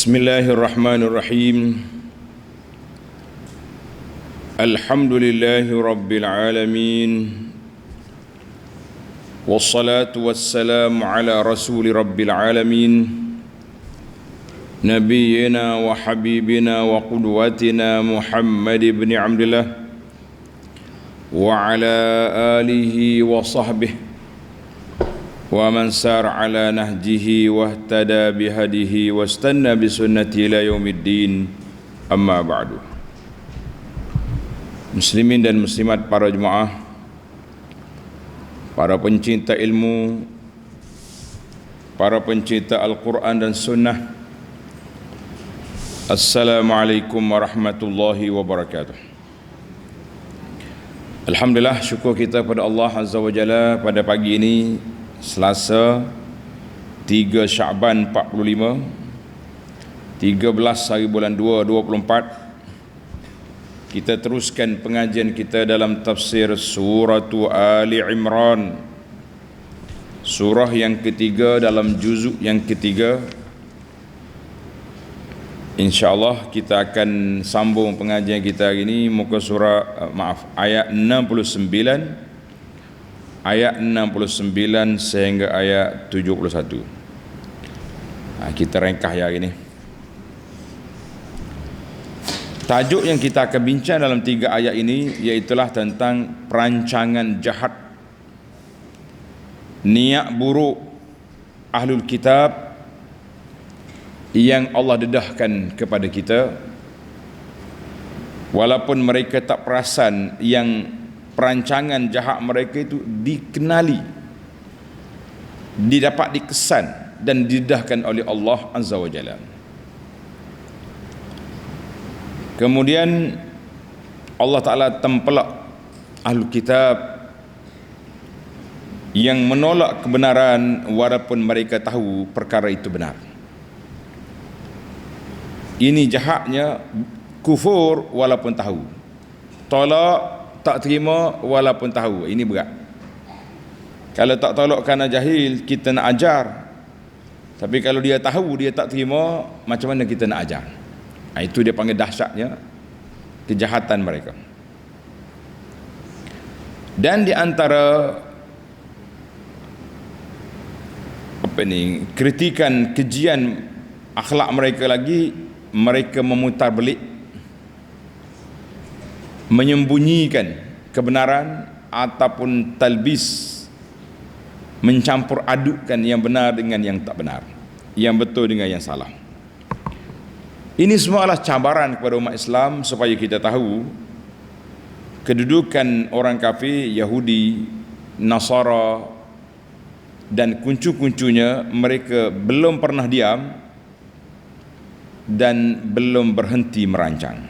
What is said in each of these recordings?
Bismillahirrahmanirrahim. Alhamdulillahi rabbil alamin. Wassalatu wassalamu ala rasuli rabbil alamin, nabiyyina wa habibina wa qudwatina Muhammad ibn Abdullah wa ala alihi wa sahbihi wa man sar ala nahjihi wahtada bihadihi wastanna bisunnati ila yaumiddin, amma ba'du. Muslimin dan muslimat, para jemaah, para pencinta ilmu, para pencinta Al-Quran dan Sunnah, Assalamualaikum warahmatullahi wabarakatuh. Alhamdulillah, syukur kita pada Allah Azza wa Jalla pada pagi ini, Selasa 3 Syaban 45, 13 hari bulan 2 24, kita teruskan pengajian kita dalam tafsir surah Ali Imran, surah yang ketiga dalam juzuk yang ketiga. InsyaAllah kita akan sambung pengajian kita hari ini muka surah ayat 69, ayat 69 sehingga ayat 71. Kita ringkas hari ini. Tajuk yang kita akan bincang dalam 3 ayat ini iaitulah tentang perancangan jahat, niat buruk Ahlul Kitab yang Allah dedahkan kepada kita, walaupun mereka tak perasan yang perancangan jahat mereka itu dikenali, didapat dikesan dan didedahkan oleh Allah Azza wa Jalla. Kemudian Allah Ta'ala tempelak Ahlul Kitab yang menolak kebenaran walaupun mereka tahu perkara itu benar. Ini jahatnya kufur walaupun tahu, tolak tak terima walaupun tahu. Ini berat. Kalau tak tolak kerana jahil, kita nak ajar. Tapi kalau dia tahu, dia tak terima, macam mana kita nak ajar? Itu dia panggil dahsyatnya kejahatan mereka. Dan di antara kritikan kejian akhlak mereka lagi, mereka memutar belik, menyembunyikan kebenaran ataupun talbis, mencampur adukkan yang benar dengan yang tak benar, yang betul dengan yang salah. Ini semua adalah cabaran kepada umat Islam supaya kita tahu kedudukan orang kafir, Yahudi, Nasara dan kuncu-kuncunya. Mereka belum pernah diam dan belum berhenti merancang.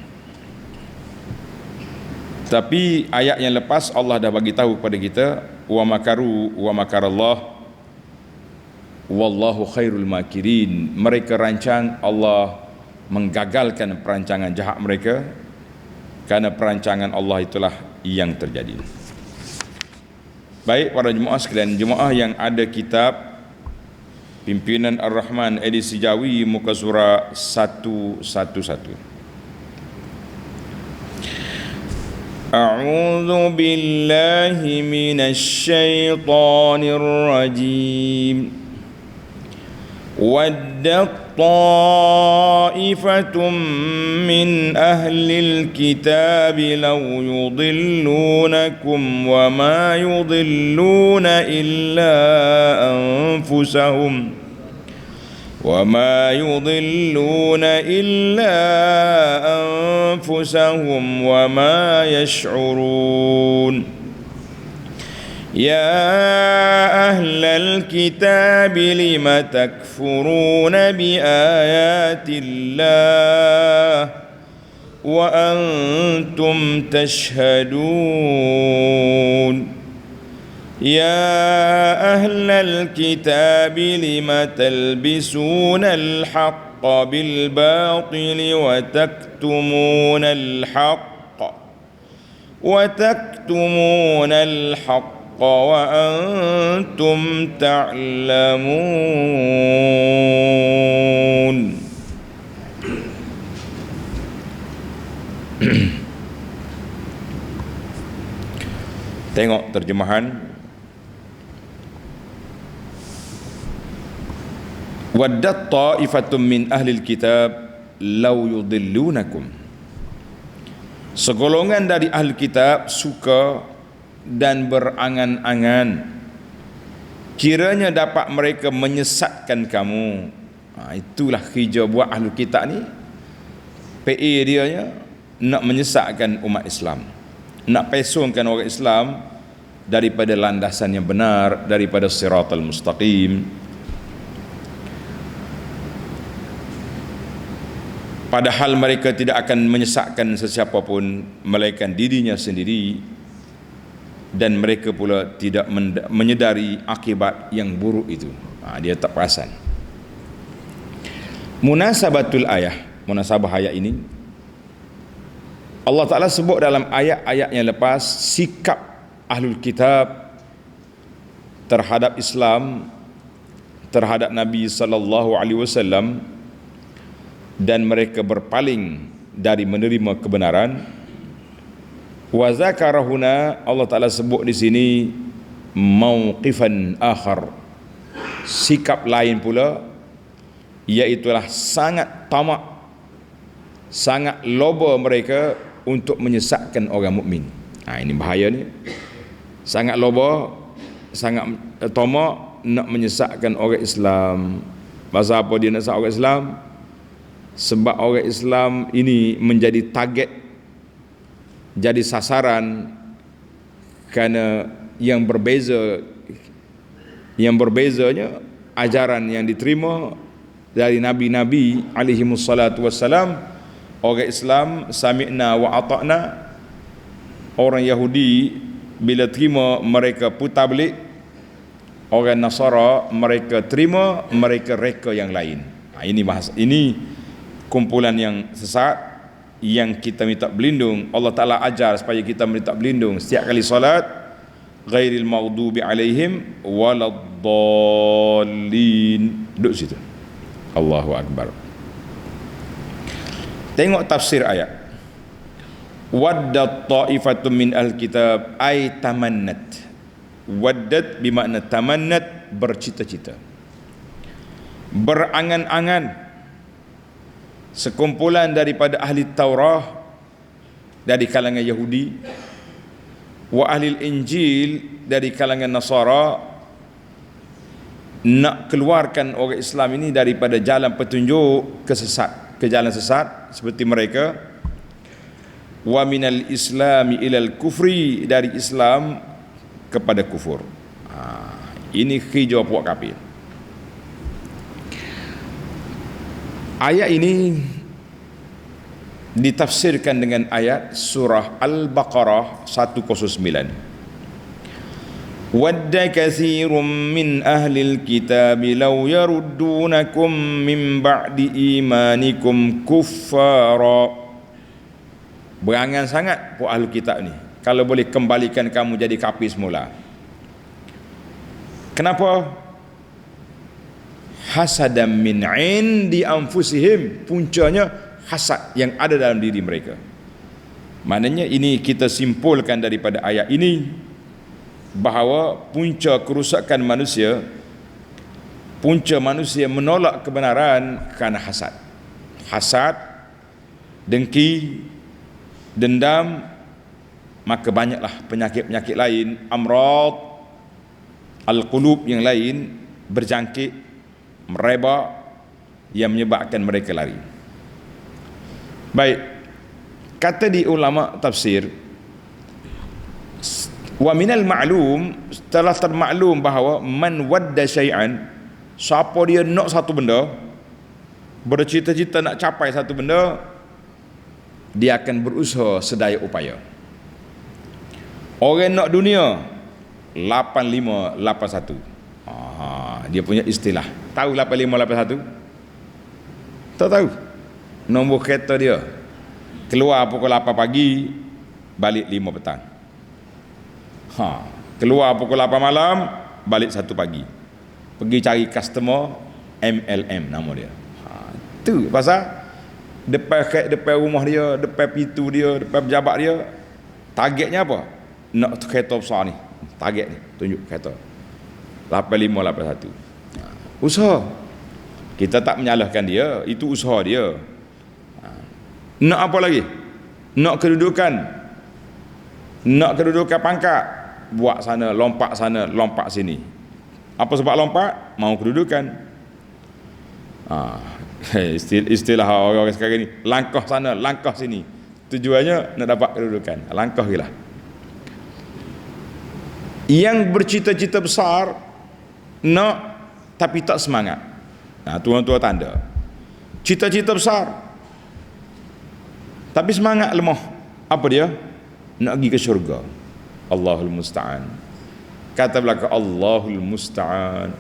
Tapi ayat yang lepas Allah dah bagi tahu kepada kita, wa makaru wa makarallah wallahu khairul makirin. Mereka rancang, Allah menggagalkan perancangan jahat mereka, kerana perancangan Allah itulah yang terjadi. Baik para jemaah sekalian, jemaah yang ada kitab Pimpinan Ar-Rahman edisi Jawi, muka surah 111. A'udzu billahi minasy syaithanir rajim. Waddat ta'ifatum min ahlil kitab law yudillunakum wa ma yudilluna illa anfusahum وَمَا يُضِلُّونَ إِلَّا أَنفُسَهُمْ وَمَا يَشْعُرُونَ يَا أَهْلَ الْكِتَابِ لِمَ تَكْفُرُونَ بِآيَاتِ اللَّهِ وَأَنْتُمْ تَشْهَدُونَ يا أهل الكتاب لم تلبسون الحق بالباطل وتكتمون الحق وأنتم تعلمون. Tengok terjemahan. Waddat ta'ifatum min ahlil kitab law yudillunakum. Segolongan dari ahli kitab suka dan berangan-angan kiranya dapat mereka menyesatkan kamu. Itulah kerja buat ahli kitab ni. PA dia nya nak menyesatkan umat Islam, nak pesongkan orang Islam daripada landasan yang benar, daripada siratal mustaqim. Padahal mereka tidak akan menyesatkan sesiapa pun melainkan dirinya sendiri, dan mereka pula tidak menyedari akibat yang buruk itu. Dia tak perasan. Munasabatul ayah, munasabah ayat ini, Allah Ta'ala sebut dalam ayat-ayat yang lepas sikap ahlul kitab terhadap Islam, terhadap Nabi sallallahu alaihi wasallam, dan mereka berpaling dari menerima kebenaran. Wa zakarahuna, Allah Ta'ala sebut di sini mauqifan akhar, sikap lain pula, iaitulah sangat tamak, sangat loba mereka untuk menyesatkan orang mukmin. Ini bahaya ni. Sangat loba, sangat tamak nak menyesatkan orang Islam. Pasal apa dia nak sesat orang Islam? Sebab orang Islam ini menjadi target, jadi sasaran, kerana yang berbezanya ajaran yang diterima dari nabi-nabi alaihimussalatu wassalam. Orang Islam sami'na wa ata'na, orang Yahudi bila terima mereka putar balik, orang Nasara mereka terima, mereka reka yang lain. Ini bahasa, ini kumpulan yang sesat yang kita minta berlindung. Allah Ta'ala ajar supaya kita minta berlindung setiap kali solat, ghairil maghdubi alaihim waladdallin. Duduk situ. Allahu Akbar. Tengok tafsir ayat. Waddat ta'ifatun min al-kitab ay tamannat. Waddat bermakna tamannat, bercita-cita, berangan-angan. Sekumpulan daripada ahli Taurah dari kalangan Yahudi, wa ahli Injil dari kalangan Nasara, nak keluarkan orang Islam ini daripada jalan petunjuk ke jalan sesat seperti mereka. Wa minal islami ilal kufri, dari Islam kepada kufur. Ini kerja puak kafir. Ayat ini ditafsirkan dengan ayat surah Al-Baqarah 109. Wadda katsirun min ahlil kitab law yaruddunakum min ba'di imanikum kuffara. Berangan sangat puak ahli kitab ni kalau boleh kembalikan kamu jadi kafir semula. Kenapa? Hasadam min indi anfusihim, puncanya hasad yang ada dalam diri mereka. Maknanya ini kita simpulkan daripada ayat ini bahawa punca kerusakan manusia, punca manusia menolak kebenaran kerana hasad. Hasad, dengki, dendam, maka banyaklah penyakit-penyakit lain, amrad al-qulub yang lain berjangkit, merebak, yang menyebabkan mereka lari. Baik, kata di ulama tafsir, wa minal ma'lum, telah termaklum bahawa man wadda syai'an, siapa dia nak satu benda, bercita-cita nak capai satu benda, dia akan berusaha sedaya upaya. Orang nak dunia 8581, dia punya istilah. Tahu 8581? Tak tahu. Nombor kereta dia keluar pukul 8 pagi, balik 5 petang. Keluar pukul 8 malam, balik 1 pagi. Pergi cari customer, MLM nama dia. Tu pasal depan rumah dia, depan pintu dia, depan pejabat dia, targetnya apa? nak kereta besar ni, target ni, tunjuk kereta 8581. Usaha. Kita tak menyalahkan dia, itu usaha dia. Nak apa lagi? Nak kedudukan pangkat, buat sana, lompat sini. Apa sebab lompat? Mau kedudukan. Istilah orang sekarang ni, langkah sana, langkah sini. Tujuannya nak dapat kedudukan. Langkah gila. Yang bercita-cita besar nak tapi tak semangat. Tuan-tuan tanda. Cita-cita besar tapi semangat lemah. Apa dia? Nak pergi ke syurga. Allahul musta'an. Kata belaka Allahul musta'an.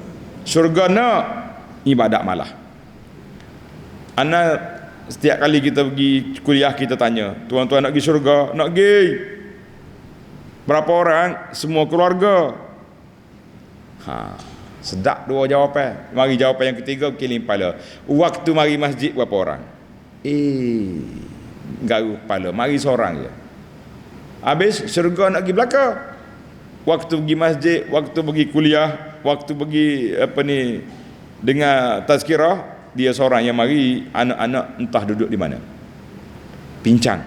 Syurga nak, ibadat malah. Setiap kali kita pergi kuliah kita tanya, tuan-tuan nak pergi syurga? Nak pergi. Berapa orang? Semua keluarga. Sedap dua jawapan. Mari jawapan yang ketiga kirim kepala. Waktu mari masjid berapa orang? Garu kepala. Mari seorang je. Habis syurga nak pergi belakang. Waktu pergi masjid, waktu pergi kuliah, waktu pergi dengar tazkirah, dia seorang yang mari, anak-anak entah duduk di mana. Pincang.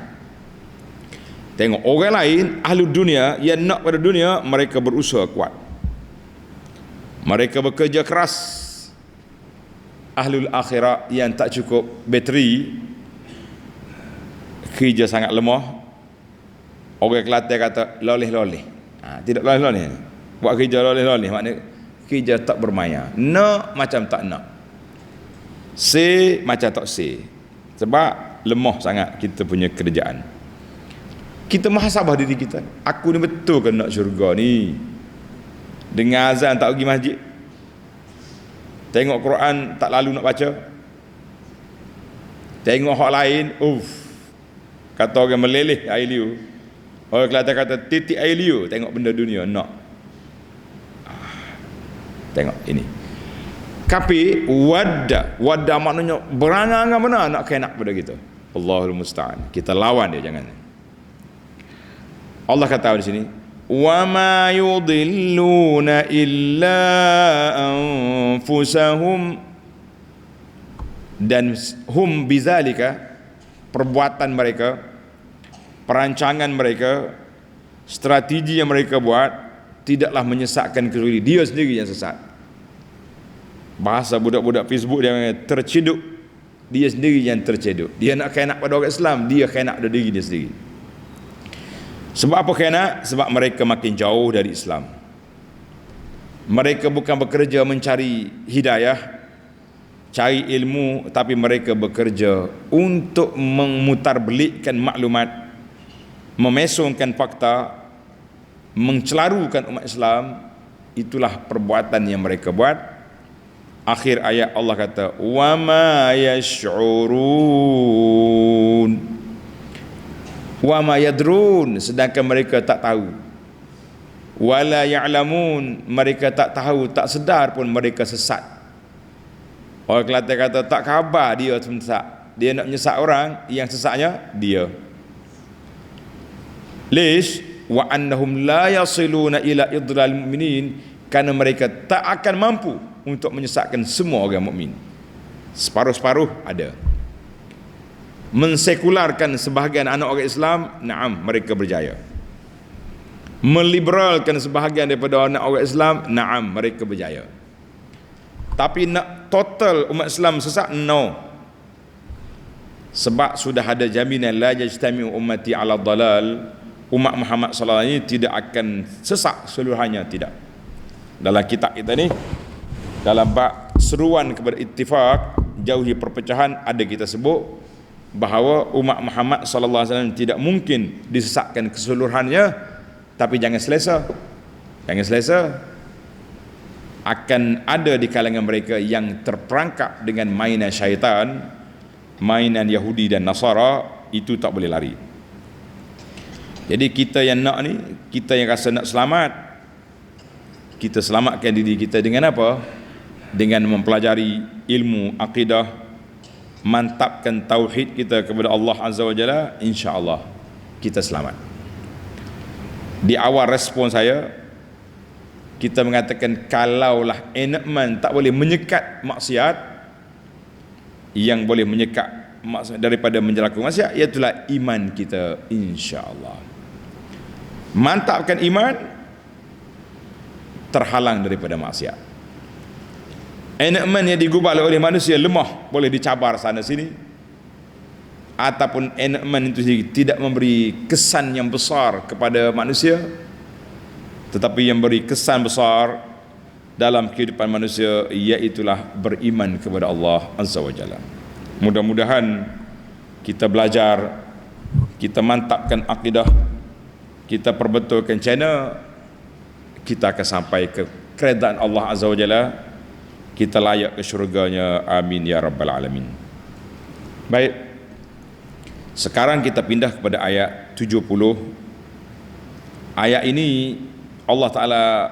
Tengok orang lain, ahli dunia yang nak pada dunia, mereka berusaha kuat. Mereka bekerja keras. Ahlul akhirah yang tak cukup bateri, kerja sangat lemah. Orang Kelantan kata loleh-loleh. Tidak loleh-loleh. Buat kerja loleh-loleh maknanya kerja tak bermaya. Nak macam tak nak. Say macam tak say. Sebab lemah sangat kita punya kerjaan. Kita muhasabah diri kita. Aku ni betul ke nak syurga ni? Dengar azan tak pergi masjid. Tengok Quran tak lalu nak baca. Tengok hak lain, kata orang meleleh air liu. Orang Kelantan kata titik air liu. Tengok benda dunia nak. Tengok ini. Tapi wadda maknanya berangan-angan benar nak kenak pada kita. Allahul musta'an. Kita lawan dia, jangan. Allah kata di sini, wa ma yudilluna illa anfusahum, dan hum bizalika, perbuatan mereka, perancangan mereka, strategi yang mereka buat tidaklah menyesatkan kecuali dia sendiri yang sesat. Bahasa budak-budak Facebook dia terceduk, dia sendiri yang terceduk. Dia nak kena pada orang Islam, dia kena pada diri dia sendiri. Sebab apa kena? Sebab mereka makin jauh dari Islam. Mereka bukan bekerja mencari hidayah, cari ilmu, tapi mereka bekerja untuk memutarbelikkan maklumat, memesongkan fakta, mencelarukan umat Islam. Itulah perbuatan yang mereka buat. Akhir ayat Allah kata, wa ma yash'urun, wa ma yadrun, sedangkan mereka tak tahu. Wala ya'lamun, mereka tak tahu, tak sedar pun mereka sesat. Orang Kelantan kata tak khabar dia sesat. Dia nak menyesat orang, yang sesatnya dia. Lish wa annahum la yasiluna ila idlal mu'minin, kerana mereka tak akan mampu untuk menyesatkan semua orang mukmin. Separuh-separuh ada. Mensekularkan sebahagian anak orang Islam, naam, mereka berjaya. Meliberalkan sebahagian daripada anak orang Islam, naam, mereka berjaya. Tapi nak total umat Islam sesat, no. Sebab sudah ada jaminan la yajtami'u ummati 'ala dhalal, umat Muhammad sallallahu alaihi wasallam ini tidak akan sesat seluruhannya, tidak. Dalam kitab kita ni, dalam bab seruan kepada ittifaq, jauhi perpecahan, ada kita sebut bahawa umat Muhammad sallallahu alaihi wasallam tidak mungkin disesatkan keseluruhannya, tapi jangan selesa. Akan ada di kalangan mereka yang terperangkap dengan mainan syaitan, mainan Yahudi dan Nasara, itu tak boleh lari. Jadi kita yang nak ni, kita yang rasa nak selamat, kita selamatkan diri kita dengan apa? Dengan mempelajari ilmu akidah, mantapkan tauhid kita kepada Allah Azza wa Jalla, insya-Allah kita selamat. Di awal respon saya, kita mengatakan kalaulah enakman tak boleh menyekat maksiat, yang boleh menyekat maksiat daripada menjelaku maksiat, iaitulah iman kita, insya-Allah. Mantapkan iman, terhalang daripada maksiat. Enakman yang digubal oleh manusia lemah, boleh dicabar sana sini, ataupun enakman itu sendiri tidak memberi kesan yang besar kepada manusia, tetapi yang beri kesan besar dalam kehidupan manusia, iaitulah beriman kepada Allah Azza wa Jalla. Mudah-mudahan kita belajar, kita mantapkan akidah, kita perbetulkan channel, kita akan sampai ke keredaan Allah Azza wa Jalla, kita layak ke syurganya. Amin ya rabbal alamin. Baik, sekarang kita pindah kepada ayat 70. Ayat ini Allah Ta'ala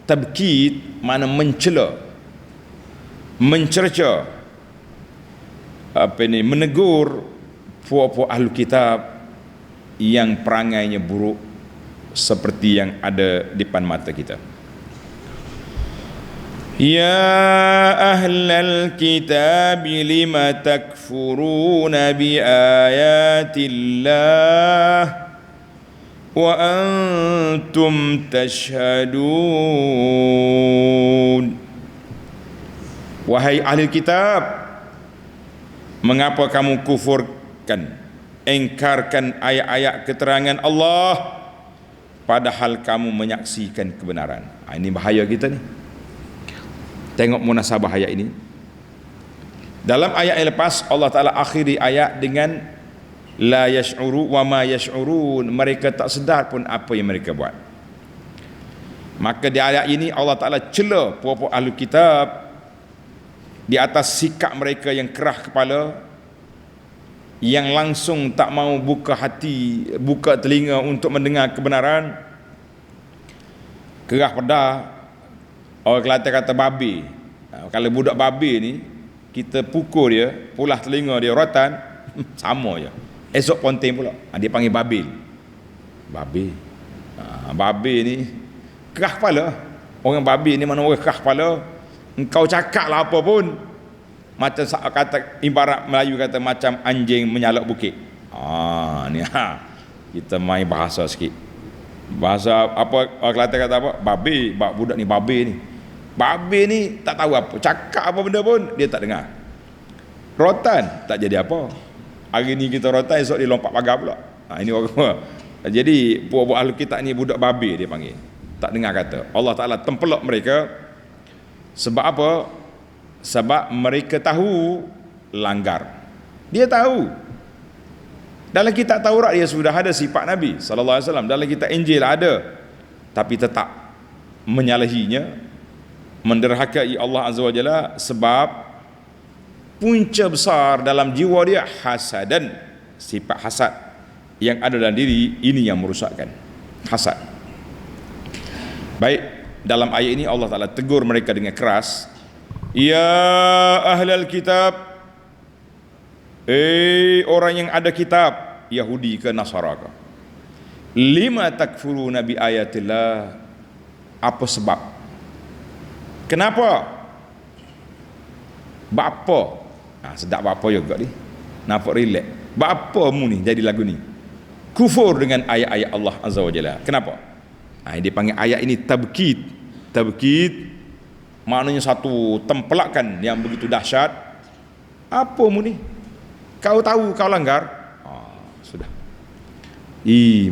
tabkid, mana mencela, mencerca, menegur puak-puak ahli kitab yang perangainya buruk seperti yang ada di depan mata kita. Ya ahlal kitab lima takfuruna bi ayatillah wa antum tashhadun. Wahai ahli kitab, mengapa kamu kufurkan, engkarkan ayat-ayat keterangan Allah padahal kamu menyaksikan kebenaran? Ini bahaya kita ni. Tengok munasabah ayat ini. Dalam ayat yang lepas Allah Ta'ala akhiri ayat dengan la yash'uru wa ma yash'urun, mereka tak sedar pun apa yang mereka buat. Maka di ayat ini Allah Ta'ala cela puak-puak ahli kitab di atas sikap mereka yang kerah kepala, yang langsung tak mau buka hati, buka telinga untuk mendengar kebenaran. Kerah pedah, orang Kelantan kata babi. Kalau budak babi ni kita pukul dia, pulah telinga dia, rotan, sama je. Esok ponting pula. Dia panggil babil. Babi. Babi ni kerah kepala. Orang babi ni mana orang kerah kepala. Engkau cakap lah apa pun, macam kata ibarat Melayu kata macam anjing menyalak bukit. Ni kita main bahasa sikit. Bahasa apa orang Kelantan kata apa? Babi, budak ni babi ni. Babi ni tak tahu apa, cakap apa benda pun dia tak dengar. Rotan tak jadi apa. Hari ni kita rotan, esok dia lompat pagar pula. Ini orang. Jadi puak-puak ahli kitab ni budak babi dia panggil. Tak dengar kata. Allah Ta'ala tempelak mereka. Sebab apa? Sebab mereka tahu langgar. Dia tahu. Dalam kitab Taurat dia sudah ada sifat Nabi sallallahu alaihi wasallam, dalam kitab Injil ada, tapi tetap menyalahinya, menderhakai Allah Azza wa Jalla, sebab punca besar dalam jiwa dia hasadan, sifat hasad yang ada dalam diri ini yang merusakkan. Hasad. Baik, dalam ayat ini Allah Ta'ala tegur mereka dengan keras. Ya ahlal kitab, orang yang ada kitab, Yahudi ke Nasara ke, lima takfuruna bi ayatillah, apa sebab, kenapa, bapa, sedap bapa juga ni, nampak relax, bapa mu ni jadi lagu ni kufur dengan ayat-ayat Allah Azza wa Jalla? Kenapa? Dia panggil ayat ini tabkid. Tabkid maknanya satu tempelakan yang begitu dahsyat. Apa mu ni? Kau tahu kau langgar? Sudah.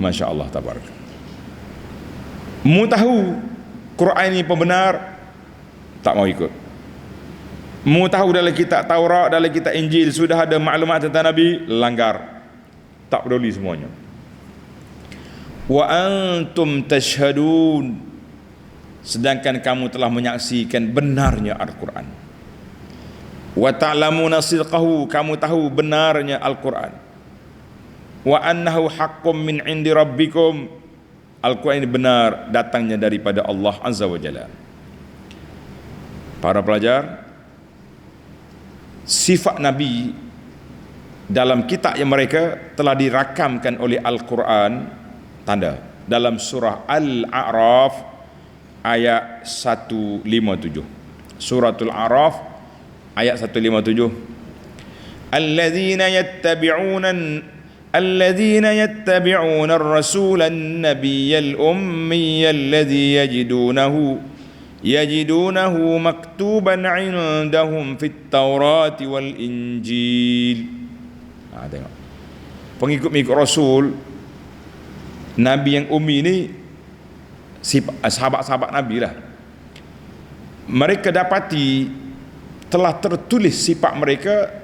Masya Allah tabarak. Mu tahu Quran ini pembenar, tak mau ikut. Mu tahu dalam kitab Taurat, dalam kitab Injil sudah ada maklumat tentang Nabi, langgar. Tak peduli semuanya. Wa antum tashhadun, sedangkan kamu telah menyaksikan benarnya Al-Quran. Wa ta'lamuna sidqahu, kamu tahu benarnya Al-Quran. Wa annahu haqqum min indi rabbikum, Al-Quran ini benar datangnya daripada Allah Azza wa Jalla. Para pelajar, sifat Nabi dalam kitab yang mereka telah dirakamkan oleh Al-Quran, tanda dalam surah Al-A'raf ayat 157. Suratul A'raf ayat 157. الذين يتبعون الرسول النبي الأمي الذي يجدونه مكتوبا عندهم في التوراة والإنجيل. Tengok, pengikut-pengikut Rasul Nabi yang ummi ni, sahabat-sahabat Nabi lah, mereka dapati telah tertulis sifat mereka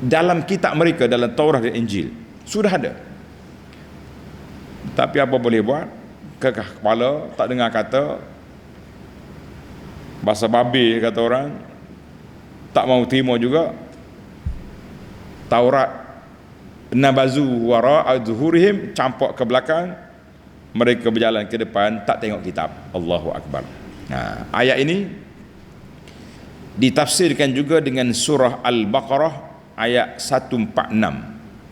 dalam kitab mereka, dalam Taurat dan Injil. Sudah ada. Tapi apa boleh buat? Kekeh kepala, tak dengar kata, bahasa babi kata orang, tak mau terima juga. Taurat nabazu wara adzuhurihim, campak ke belakang, mereka berjalan ke depan, tak tengok kitab. Allahu Akbar. Nah, ayat ini ditafsirkan juga dengan surah Al-Baqarah ayat 146.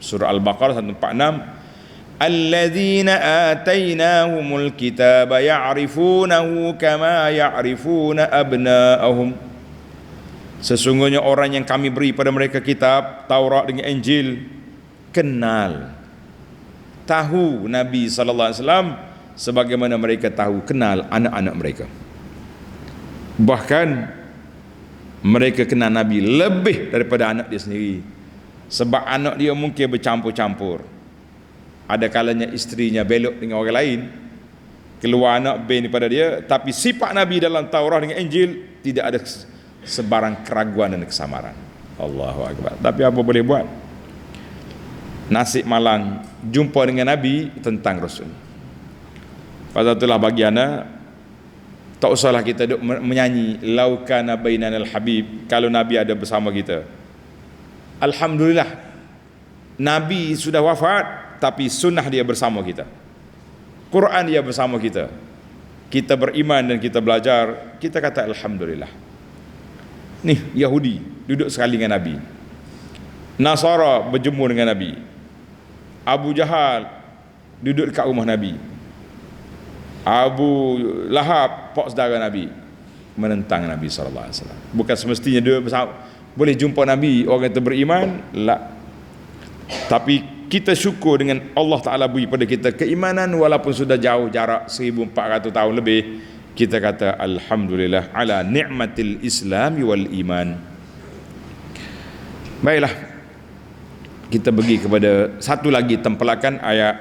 Surah Al-Baqarah 146, alladzina atainahumul kitaba ya'rifunahu kama ya'rifuna abna'ahum. Sesungguhnya orang yang kami beri pada mereka kitab Taurat dengan Injil kenal, tahu Nabi sallallahu alaihi wasallam sebagaimana mereka tahu kenal anak-anak mereka. Bahkan mereka kenal Nabi lebih daripada anak dia sendiri, sebab anak dia mungkin bercampur-campur. Ada kalanya isterinya belok dengan orang lain, keluar anak ben daripada dia, tapi sifat Nabi dalam Taurat dengan Injil tidak ada sebarang keraguan dan kesamaran. Allahu Akbar. Tapi apa boleh buat? Nasib malang jumpa dengan Nabi tentang Rasul. Pasal itulah bagi anak, tak usahlah kita duk menyanyi lau kana bainanal habib, kalau Nabi ada bersama kita. Alhamdulillah, Nabi sudah wafat, tapi sunnah dia bersama kita, Quran dia bersama kita. Kita beriman dan kita belajar, kita kata alhamdulillah. Nih Yahudi duduk sekali dengan Nabi, Nasara berjemur dengan Nabi, Abu Jahal duduk dekat rumah Nabi, Abu Lahab pak saudara Nabi, menentang Nabi sallallahu alaihi wasallam. Bukan semestinya dia bersama, boleh jumpa Nabi orang itu beriman, la. Tapi kita syukur dengan Allah Taala beri pada kita keimanan walaupun sudah jauh jarak 1400 tahun lebih. Kita kata alhamdulillah ala ni'matil islami wal iman. Baiklah, kita pergi kepada satu lagi tempelakan ayat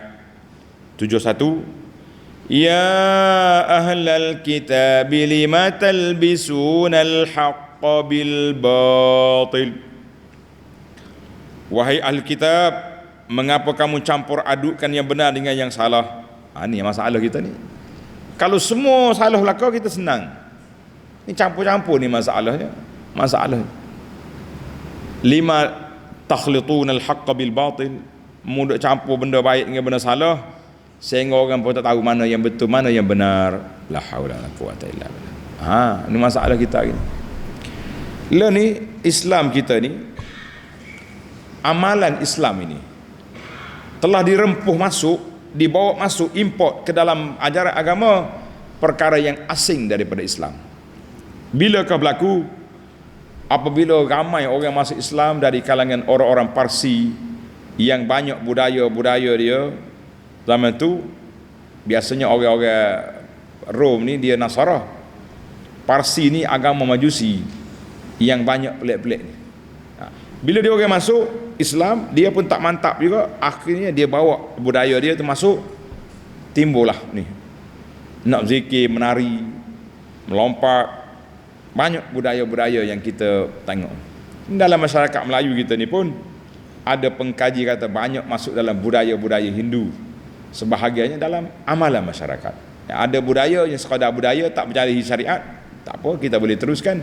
71. Ya ahlal kitab lima talbisunal haqqa bil batil. Wahai ahli kitab, mengapa kamu campur adukkan yang benar dengan yang salah? Ini masalah kita ni. Kalau semua salah belaka kita senang. Ni campur-campur ni masalahnya. Masalah. Lima takhlituna al-haqqa bil batil. Mudah campur benda baik dengan benda salah, sehingga orang pun tak tahu mana yang betul, mana yang benar. La haula wala quwwata illa billah. Ni masalah kita ni. Lah ni Islam kita ni, amalan Islam ini telah dirempuh masuk, dibawa masuk, import ke dalam ajaran agama perkara yang asing daripada Islam. Bilakah berlaku? Apabila ramai orang masuk Islam dari kalangan orang-orang Parsi yang banyak budaya-budaya dia. Zaman tu biasanya orang-orang Rom ni dia Nasara, Parsi ni agama Majusi yang banyak pelik-pelik ni. Bila dia orang masuk Islam, dia pun tak mantap juga, akhirnya dia bawa budaya dia tu masuk, timbullah ni nak zikir, menari, melompat, banyak budaya-budaya yang kita tengok. Dalam masyarakat Melayu kita ni pun ada pengkaji kata banyak masuk dalam budaya-budaya Hindu, sebahagiannya dalam amalan masyarakat. Ada budaya yang sekadar budaya, tak menyalahi syariat, tak apa, kita boleh teruskan.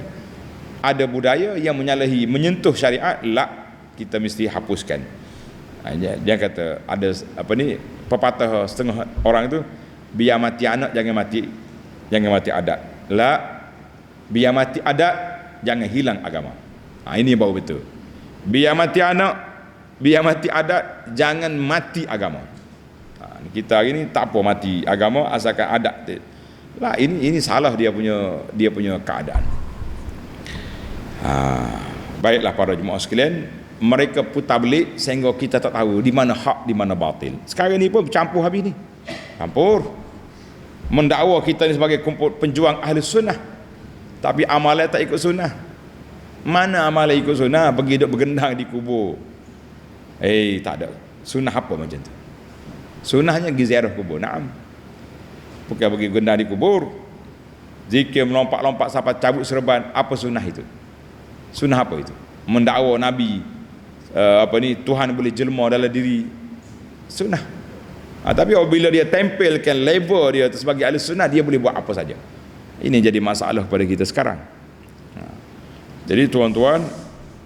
Ada budaya yang menyalahi, menyentuh syariat, la, kita mesti hapuskan. Dia kata ada apa ni, pepatah setengah orang tu, biar mati anak jangan mati adat. La, biar mati adat jangan hilang agama. Ini baru betul. Biar mati anak, biar mati adat, jangan mati agama. Kita hari ni tak apa mati agama asalkan adat. Lah ini salah dia punya keadaan. Baiklah para jemaah sekalian, mereka putar belik sehingga kita tak tahu di mana hak, di mana batil. Sekarang ni pun campur habis ni. Campur. Mendakwa kita ni sebagai kumpul penjuang ahli sunnah, tapi amalan tak ikut sunnah. Mana amalan ikut sunnah? Pergi duduk bergendang di kubur. Tak ada. Sunnah apa macam tu? Sunnahnya pergi ziarah kubur. Naam. Bukan pergi gendang di kubur. Zikir melompat-lompat sampai cabut serban. Apa sunnah itu? Sunnah apa itu? Mendakwa Nabi Tuhan boleh jelma dalam diri. Sunnah. Tapi apabila dia tempelkan level dia sebagai ahli sunnah, dia boleh buat apa saja. Ini jadi masalah pada kita sekarang. Jadi tuan-tuan,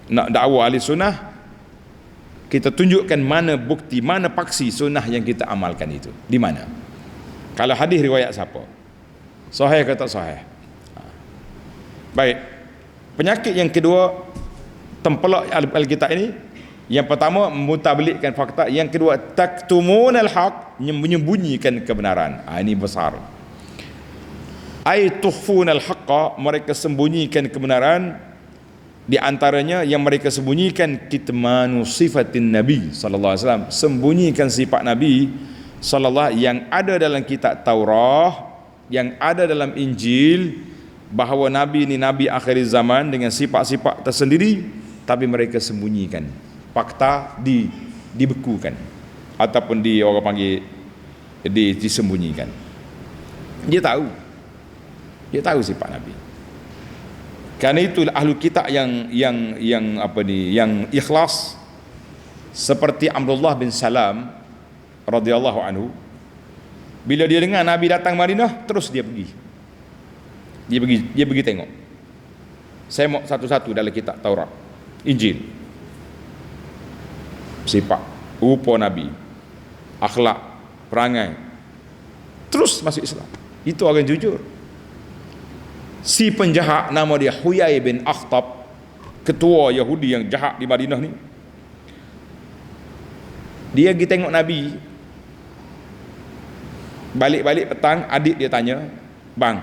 nak dakwa ahli sunnah, kita tunjukkan mana bukti, mana paksi sunnah yang kita amalkan itu. Di mana? Kalau hadis riwayat siapa? Sahih ke tak sahih? Baik. Penyakit yang kedua tempelak Alkitab ini, yang pertama mutablikkan fakta, yang kedua taktumunal haq, menyembunyikan kebenaran. Ini besar. Ai tukhfunal haqqa, mereka sembunyikan kebenaran. Di antaranya yang mereka sembunyikan kitmanu sifatin Nabi sallallahu alaihi wasallam, sembunyikan sifat Nabi sallallahu yang ada dalam kitab Taurat, yang ada dalam Injil, bahawa Nabi ini Nabi akhir zaman dengan sifat-sifat tersendiri, tapi mereka sembunyikan. Fakta dibekukan ataupun orang panggil disembunyikan. Dia tahu sifat Nabi. Karena itu ahli kitab yang ikhlas, seperti Abdullah bin Salam radhiyallahu anhu, bila dia dengar Nabi datang Madinah, terus dia pergi tengok, semok satu-satu dalam kitab Taurat, Injil, sifat rupa Nabi, akhlak, perangai, terus masuk Islam. Itu orang jujur. Si penjahat nama dia Huyai bin Akhtab, ketua Yahudi yang jahat di Madinah ni, dia pergi tengok Nabi. Balik-balik petang, adik dia tanya, bang,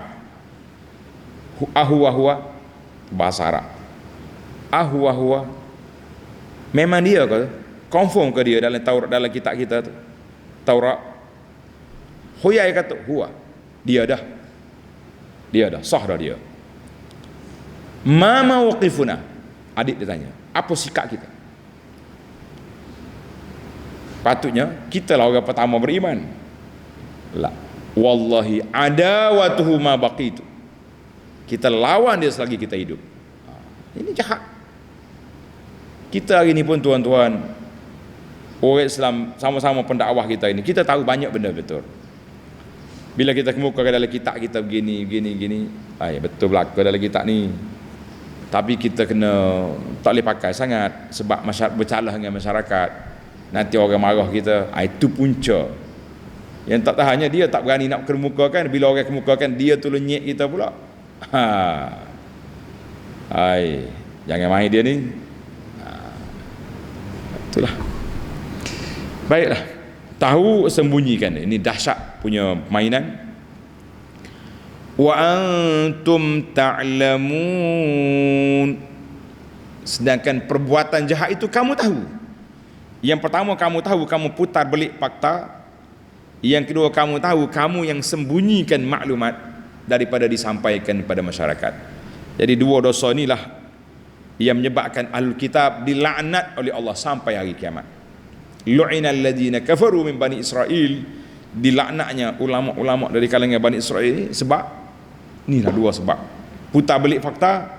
ahwa bahasa Arab, ahwa memang dia ke? Confirm ke dia dalam Taurat, dalam kitab kita tu Taurat? Huyai kata huwa, dia dah sah dah dia. Ma mawqifuna, adik dia tanya, apa sikap kita? Patutnya kita lah orang pertama beriman. La, wallahi adawatuhu ma baqitu, kita lawan dia selagi kita hidup. Ini jahat. Kita hari ni pun tuan-tuan, orang Islam, sama-sama pendakwah kita ini, kita tahu banyak benda betul. Bila kita kemukakan dalam kitab kita begini, betul berlaku dalam kitab ni. Tapi kita kena tak boleh pakai sangat, sebab masyarakat bercalah dengan masyarakat. Nanti orang marah kita. Itu punca. Yang tak tahannya dia tak berani nak kemukakan. Bila orang kemukakan, dia tu lenyek kita pula. Jangan main dia ni. Itulah. Baiklah. Tahu sembunyikan, ini dahsyat punya mainan. Wa antum ta'lamun, sedangkan perbuatan jahat itu kamu tahu. Yang pertama kamu tahu, kamu putar belik fakta. Yang kedua kamu tahu, kamu yang sembunyikan maklumat daripada disampaikan kepada masyarakat. Jadi dua dosa inilah yang menyebabkan ahlul kitab dilaknat oleh Allah sampai hari kiamat. Lu'inal ladzina kafaru min Bani Israel, dilaknatnya ulama-ulama dari kalangan Bani Israel ini sebab inilah dua sebab: putar belik fakta,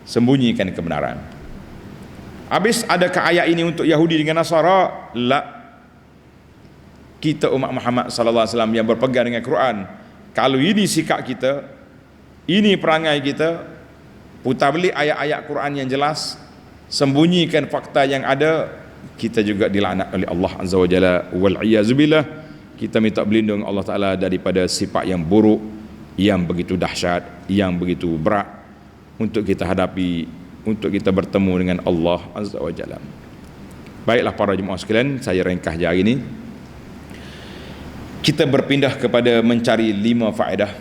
sembunyikan kebenaran. Habis adakah ayat ini untuk Yahudi dengan Nasara? La. Kita umat Muhammad sallallahu alaihi wasallam yang berpegang dengan Quran, kalau ini sikap kita, ini perangai kita, putar belik ayat-ayat Quran yang jelas, sembunyikan fakta yang ada, kita juga dilaknat oleh Allah Azza wa Jalla wal iyazubillah. Kita minta berlindung Allah Ta'ala daripada sifat yang buruk, yang begitu dahsyat, yang begitu berat untuk kita hadapi, untuk kita bertemu dengan Allah Azza wa Jalla. Baiklah para jemaah sekalian, saya ringkas je hari ini. kita berpindah kepada mencari 5 faedah.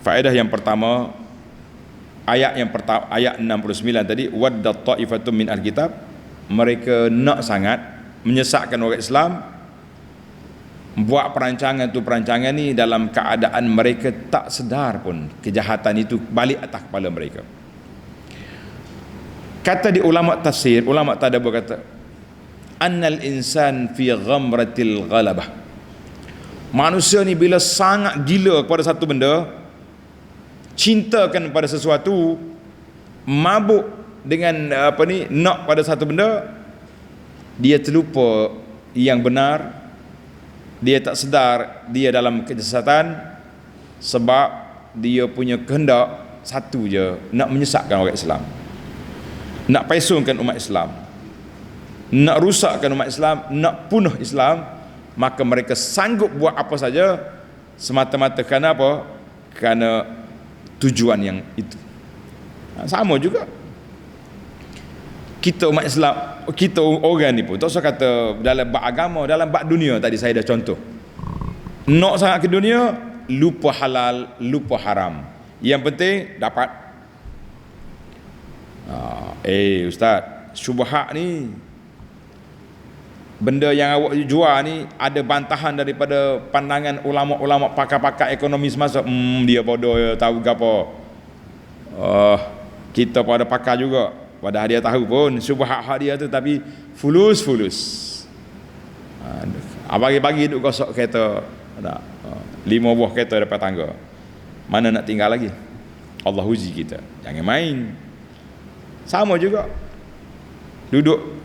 Faedah yang pertama, ayat 69 tadi, wadda ta'ifatum min al-kitab, mereka nak sangat menyesatkan orang Islam, buat perancangan ni dalam keadaan mereka tak sedar pun kejahatan itu balik atas kepala mereka. Kata di ulama tafsir, ulama tadabbur kata, annal insan fi ghamratil ghalabah, manusia ni bila sangat gila kepada satu benda, cintakan pada sesuatu, mabuk dengan nak pada satu benda, dia terlupa yang benar, dia tak sedar dia dalam kesesatan, sebab dia punya kehendak satu je, nak menyesatkan orang Islam, nak paisungkan umat Islam, nak rusakkan umat Islam, nak punuh Islam. Maka mereka sanggup buat apa saja semata-mata kerana apa? Kerana tujuan yang itu. Sama juga kita umat Islam, kita orang ni pun tak usah kata dalam bab agama, dalam bab dunia tadi saya dah contoh. Nak sangat ke dunia, lupa halal, lupa haram. Yang penting dapat. Ustaz, syubhat ni, benda yang awak jual ni ada bantahan daripada pandangan ulama-ulama pakar-pakar ekonomi semasa. Dia bodoh, tahu gapo. Kita pada pakar juga, padahal dia tahu pun syubhat dia tu, tapi fulus. Bagi duk gosok kereta, ada 5 buah kereta depan tangga. Mana nak tinggal lagi? Allah uji kita. Jangan main. Sama juga.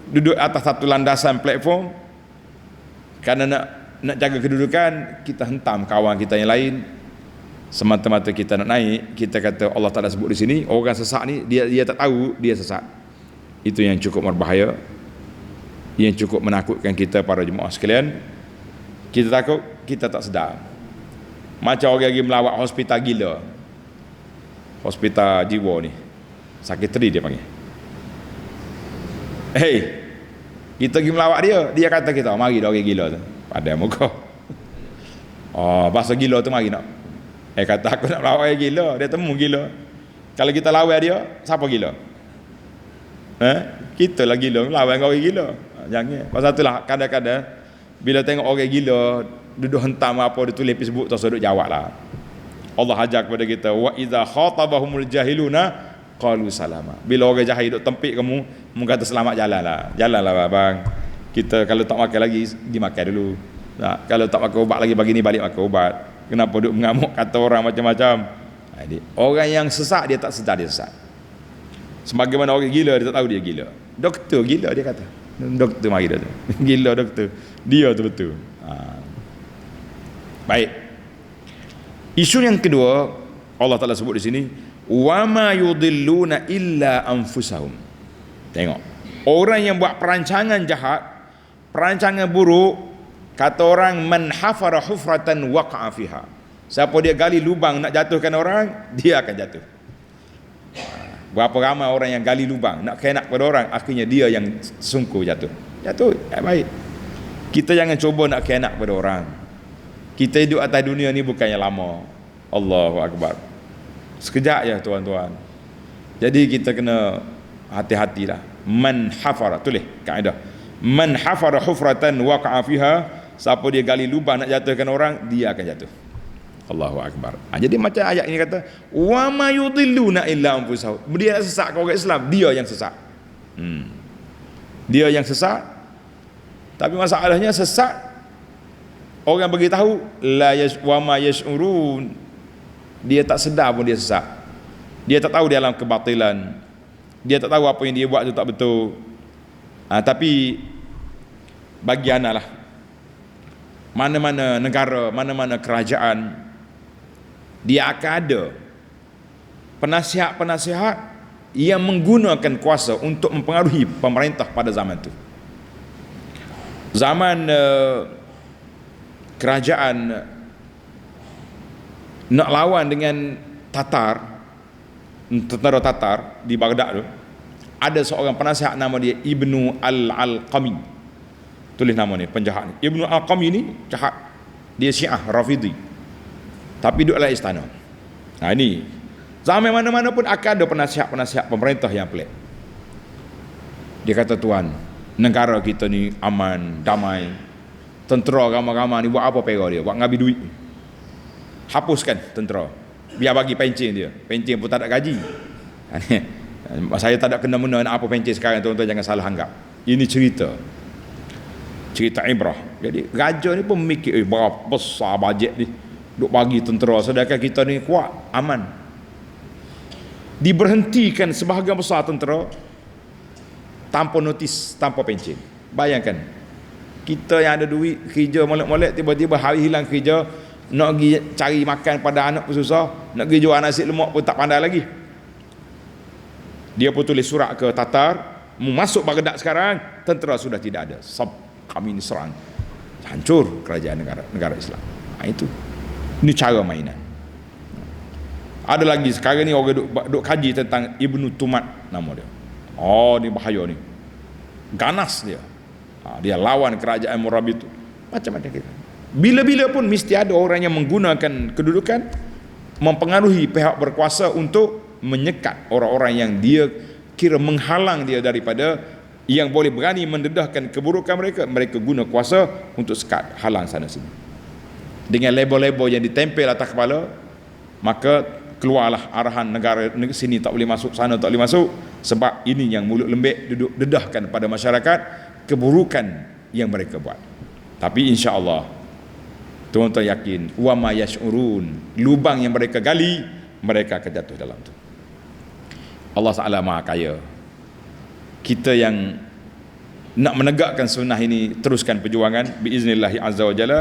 Duduk atas satu landasan platform, kerana nak jaga kedudukan, kita hentam kawan kita yang lain semata-mata kita nak naik. Kita kata Allah Ta'ala sebut di sini, orang sesat ni dia tak tahu dia sesat. Itu yang cukup berbahaya, yang cukup menakutkan kita para jemaah sekalian. Kita takut, kita tak sedar. Macam orang lagi melawat hospital gila, hospital jiwa ni, sakiteri dia panggil. Kita pergi melawat dia kata kita, mari dah orang gila tu, pada muka. Bahasa gila tu mari nak. Kata aku nak melawat orang gila, dia temu gila. Kalau kita lawan dia, siapa gila? Kita lah gila, lawan orang gila. Jangan. Pasal itulah kadang-kadang bila tengok orang gila duduk hentam apa dia tulis Facebook, terus duduk jawab lah. Allah ajar kepada kita, wa idza khatabahumul jahiluna qalu salama. Bila orang jahil duk tempik kamu kata selamat jalanlah bang. Kita kalau tak makan lagi, pergi makan dulu. Nah, kalau tak makan ubat lagi, bagi ni balik makan ubat. Kenapa duk mengamuk kata orang macam-macam? Jadi orang yang sesat dia tak sedar dia sesat. Sebagaimana orang gila dia tak tahu dia gila. Doktor gila dia kata. Doktor mari dia tu. Gila doktor. Dia tu betul. Baik. Isu yang kedua Allah Ta'ala sebut di sini, wa ma yudilluna illa anfusahum. Tengok, orang yang buat perancangan jahat, perancangan buruk, kata orang, man hafara hufratan waqa'a fiha. Siapa dia gali lubang nak jatuhkan orang, dia akan jatuh. Berapa ramai orang yang gali lubang nak kena pada orang, akhirnya dia yang sungguh jatuh. Baik. Kita jangan cuba nak kena pada orang. Kita hidup atas dunia ni bukannya lama. Allahu Akbar. Sekejap je tuan-tuan. Jadi kita kena hati-hatilah. Man hafara, tulis kaedah, man hafara hufratan waqa'a fiha, siapa dia gali lubang nak jatuhkan orang, dia akan jatuh. Allahu Akbar. Jadi macam ayat ini kata, wa ma yudilluna illa anfusahum. Dia sesat ke orang Islam, dia yang sesat. Dia yang sesat. Tapi masalahnya sesat, orang beritahu wa ma yash'urun, dia tak sedar pun dia sesat. Dia tak tahu dia dalam kebatilan, dia tak tahu apa yang dia buat itu tak betul. Tapi bagi ana lah, mana-mana negara, mana-mana kerajaan, dia akan ada penasihat-penasihat yang menggunakan kuasa untuk mempengaruhi pemerintah pada zaman itu. Zaman kerajaan nak lawan dengan tentara Tatar di Baghdad tu, ada seorang penasihat nama dia Ibnu Al-Alqami. Tulis nama ni, penjahat ni. Ibnu Al-Alqami ni jahat. Dia Syiah Rafidhi, tapi duduk dalam istana. Nah ini zaman mana-mana pun akan ada penasihat-penasihat pemerintah yang pelik. Dia kata, Tuan, negara kita ni aman, damai, tentera ramai-ramai ni buat apa pera dia? Buat ngabi duit. Hapuskan tentera, biar bagi pencen dia. Pencen pun tak ada gaji. Saya tak ada kena-mena nak apa pencen sekarang, tuan-tuan jangan salah anggap. Ini cerita ibrah. Jadi raja ni pun mikir, berapa besar bajet ni duk bagi tentera, sedangkan kita ni kuat, aman. Diberhentikan sebahagian besar tentera tanpa notis, tanpa pencen. Bayangkan, kita yang ada duit kerja molek-molek, tiba-tiba hari hilang kerja, nak pergi cari makan pada anak pun susah, nak pergi jual nasi lemak pun tak pandai lagi. Dia pun tulis surat ke Tatar, mau masuk Baghdad sekarang, tentera sudah tidak ada. Kami ni serang, hancur kerajaan negara Islam. Ini cara mainan. Ada lagi sekarang ni orang duk kaji tentang Ibnu Tumat nama dia. Oh, ni bahaya ni, ganas dia. Dia lawan kerajaan Murabit itu. Macam-macam kita. Bila-bila pun mesti ada orang yang menggunakan kedudukan, mempengaruhi pihak berkuasa untuk menyekat orang-orang yang dia kira menghalang dia daripada yang boleh berani mendedahkan keburukan mereka. Mereka guna kuasa untuk sekat, halang sana sini. Dengan label-label yang ditempel atas kepala, maka keluarlah arahan negara sini tak boleh masuk, sana tak boleh masuk, sebab ini yang mulut lembek duduk dedahkan pada masyarakat keburukan yang mereka buat. Tapi insya-Allah tuan-tuan yakin, wa ma yash'urun, lubang yang mereka gali, mereka akan jatuh dalam tu. Allah Taala Maha Kaya. Kita yang nak menegakkan sunnah ini, teruskan perjuangan biiznillah azza wa jalla.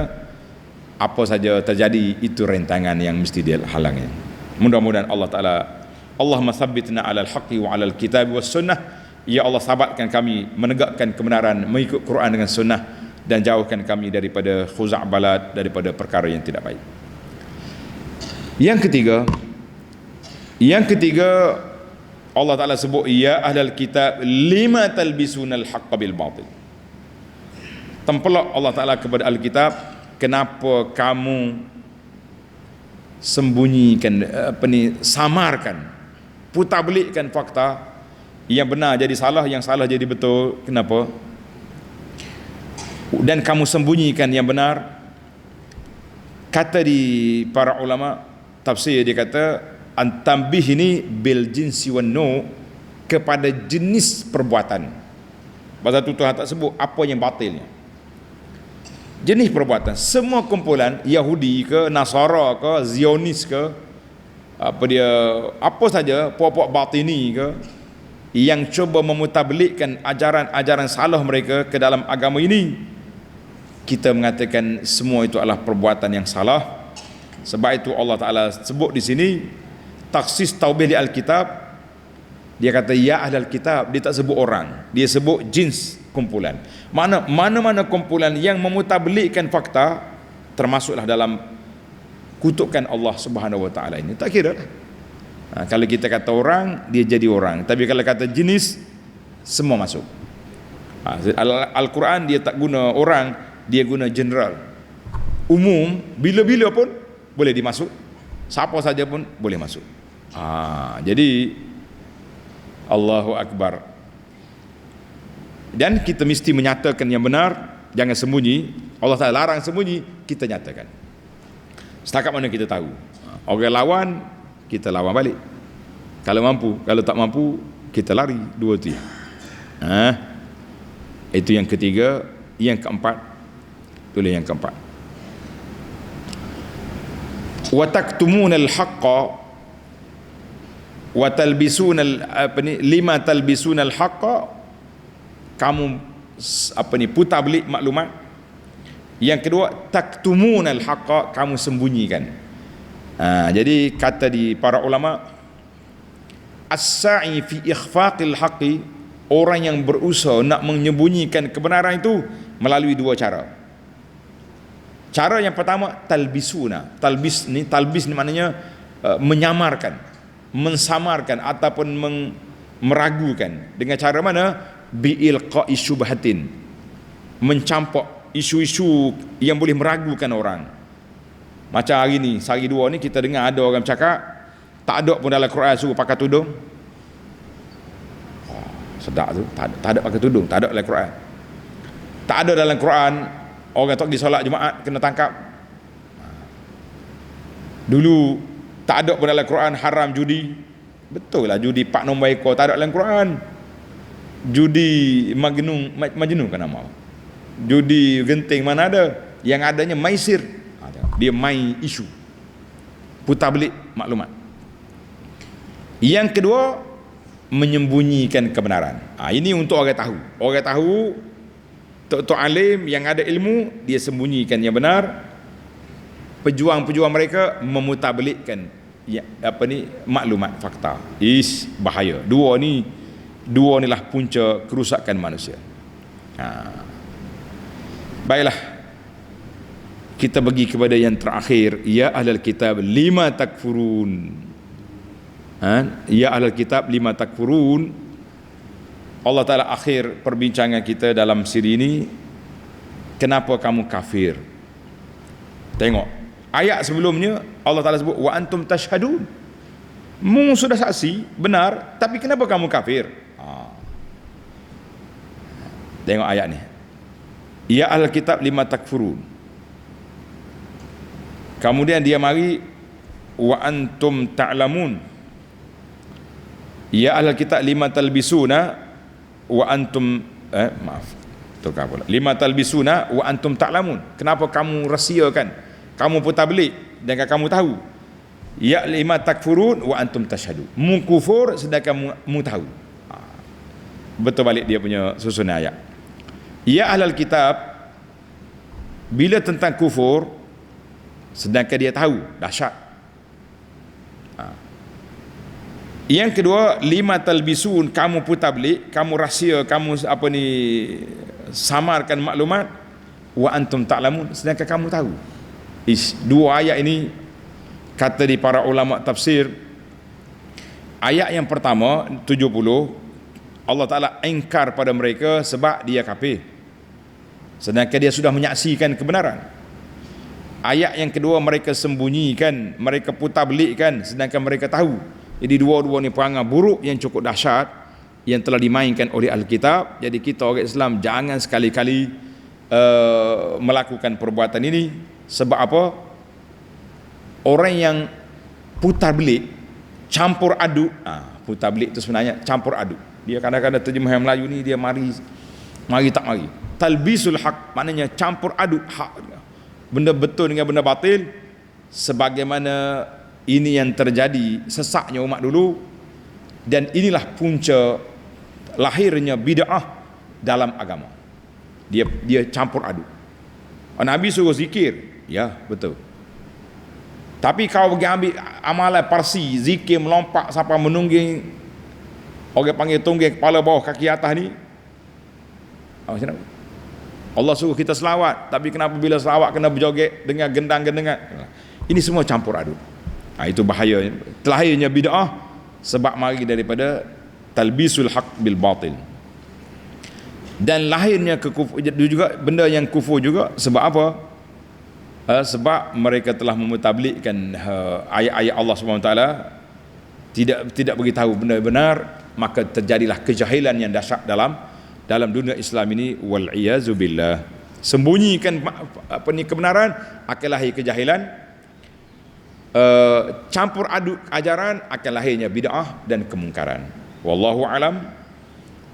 Apa saja terjadi, itu rentangan yang mesti dia halangi. Mudah-mudahan Allah Taala, Allahumma tsabbitna 'alal haqqi wa 'alal kitab was sunnah. Ya Allah, sabatkan kami menegakkan kebenaran, mengikut Quran dengan sunnah, dan jauhkan kami daripada khuza'balat, daripada perkara yang tidak baik. Yang ketiga Allah Ta'ala sebut, ya ahlal kitab lima talbisunal haqqa bil batil. Tempelak Allah Ta'ala kepada Alkitab, kenapa kamu sembunyikan, samarkan, putar belikkan fakta, yang benar jadi salah, yang salah jadi betul. Kenapa? Dan kamu sembunyikan yang benar. Kata di para ulama tafsir, dia kata antambih ini bil jinsi wan nu, kepada jenis perbuatan. Pasal tu Tuhan tak sebut apa yang batilnya, jenis perbuatan. Semua kumpulan Yahudi ke, Nasara ke, Zionis ke, apa saja puak-puak batini ke, yang cuba memutarbelikkan ajaran-ajaran salah mereka ke dalam agama ini, kita mengatakan semua itu adalah perbuatan yang salah. Sebab itu Allah Ta'ala sebut di sini taksis taubih di Alkitab. Dia kata ya ahlal kitab, dia tak sebut orang, dia sebut jins, kumpulan. Mana-mana kumpulan yang memutarbelikkan fakta, termasuklah dalam kutukan Allah Subhanahu wa taala ini. Tak kira. Kalau kita kata orang, dia jadi orang. Tapi kalau kata jenis, semua masuk. Al-Quran dia tak guna orang, dia guna general, umum, bila-bila pun boleh dimasuk, siapa saja pun boleh masuk. Jadi Allahu Akbar. Dan kita mesti menyatakan yang benar, jangan sembunyi. Allah Ta'ala larang sembunyi, kita nyatakan setakat mana kita tahu. Orang lawan, kita lawan balik kalau mampu. Kalau tak mampu, kita lari dua tu. Itu yang ketiga. Yang keempat, tulis yang keempat, wa taktumunal haqqa wa talbisunal lima talbisunal haqqa, kamu putar belik maklumat. Yang kedua, taktumunal haqqa, kamu sembunyikan. Jadi kata di para ulama, as-sa'i fi ikhfaqil haqqi, orang yang berusaha nak menyembunyikan kebenaran itu melalui dua cara. Cara yang pertama, talbisuna. Talbis ni maknanya menyamarkan, mensamarkan ataupun meragukan. Dengan cara mana? Bi'ilqa'i syubhatin, mencampak isu-isu yang boleh meragukan orang. Macam hari ni, sehari dua ni kita dengar ada orang cakap tak ada pun dalam Quran suruh pakai tudung. Sedap tu, tak ada pakai tudung, tak ada dalam Quran. Tak ada dalam Quran orang tak pergi solat Jumaat kena tangkap. Dulu tak ada pun dalam Quran haram judi. Betul lah judi pak nombor ekor tak ada dalam Quran. Judi majnun kan nama. Judi genting mana ada? Yang adanya maisir. Dia main isu. Putar belik maklumat. Yang kedua, menyembunyikan kebenaran. Ini untuk orang tahu. Orang tahu, tok-tok alim yang ada ilmu, dia sembunyikan yang benar. Pejuang-pejuang mereka memutarbelikkan maklumat fakta. Bahaya. Dua ni lah punca kerusakan manusia. Baiklah, kita pergi kepada yang terakhir. Ya ahlal kitab lima takfurun. Ya ahlal kitab lima takfurun. Allah Ta'ala akhir perbincangan kita dalam siri ini. Kenapa kamu kafir? Tengok ayat sebelumnya Allah Ta'ala sebut wa antum tashhadun. Mu sudah saksi benar, tapi kenapa kamu kafir? Tengok ayat ni. Ya ahlal kitab lima takfurun. Kemudian dia mari wa antum ta'lamun. Ya ahlal kitab lima talbisuna wa antum tukar pula. Lima talbisuna wa antum ta'lamun. Kenapa kamu rahsiakan? Kamu putar belik dan kamu tahu. Ya lima takfurun wa antum tashhadu. Mu kufur sedangkan mu tahu. Betul balik dia punya susunan ayat. Ya ahlal kitab, bila tentang kufur sedangkan dia tahu, dahsyat. Yang kedua, lima talbisun, kamu putar belik, kamu rahsia, kamu samarkan maklumat, wa antum ta'lamun, sedangkan kamu tahu. Dua ayat ini kata di para ulama tafsir, ayat yang pertama 70 Allah Ta'ala ingkar pada mereka sebab dia kafir, sedangkan dia sudah menyaksikan kebenaran. Ayat yang kedua mereka sembunyikan, mereka putar belikkan sedangkan mereka tahu. Jadi dua-dua ni perangai buruk yang cukup dahsyat yang telah dimainkan oleh Alkitab. Jadi kita orang Islam jangan sekali-kali melakukan perbuatan ini. Sebab apa? Orang yang putar belik, campur aduk, putar belik itu sebenarnya campur aduk. Dia kadang-kadang terjemahan Melayu ni dia mari tak mari. Talbisul haq maknanya campur aduk hak, benda betul dengan benda batil. Sebagaimana ini yang terjadi sesaknya umat dulu, dan inilah punca lahirnya bid'ah dalam agama. Dia campur aduk. Nabi suruh zikir, ya betul. Tapi kau pergi ambil amalan parsi, zikir melompat sampai menungging, orang panggil tungging kepala bawah kaki atas ni. Macam mana? Allah suruh kita selawat, tapi kenapa bila selawat kena berjoget dengan gendang-gendengan? Ini semua campur aduk. Itu bahaya. Terlahirnya bid'ah sebab mari daripada talbisul haq bil batil. Dan lahirnya kekufur juga, benda yang kufur juga sebab apa? Sebab mereka telah memutablikkan ayat-ayat Allah SWT, tidak beritahu benda benar, maka terjadilah kejahilan yang dahsyat dalam dunia Islam ini, wal iyazu billah. Sembunyikan kebenaran akan lahir kejahilan. Campur aduk ajaran akan lahirnya bid'ah dan kemungkaran. Wallahu alam.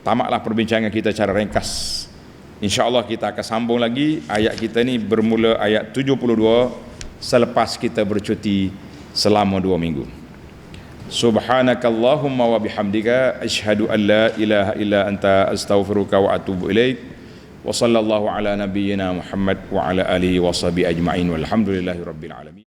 Tamatlah perbincangan kita secara ringkas. InsyaAllah kita akan sambung lagi. Ayat kita ni bermula ayat 72 selepas kita bercuti selama 2 minggu. Subhanakallahumma wa bihamdika asyhadu an la ilaha illa anta astaghfiruka wa atubu ilaik. Wa sallallahu ala nabiyyina Muhammad wa ala alihi wa sahbihi ajma'in walhamdulillahi rabbil alamin.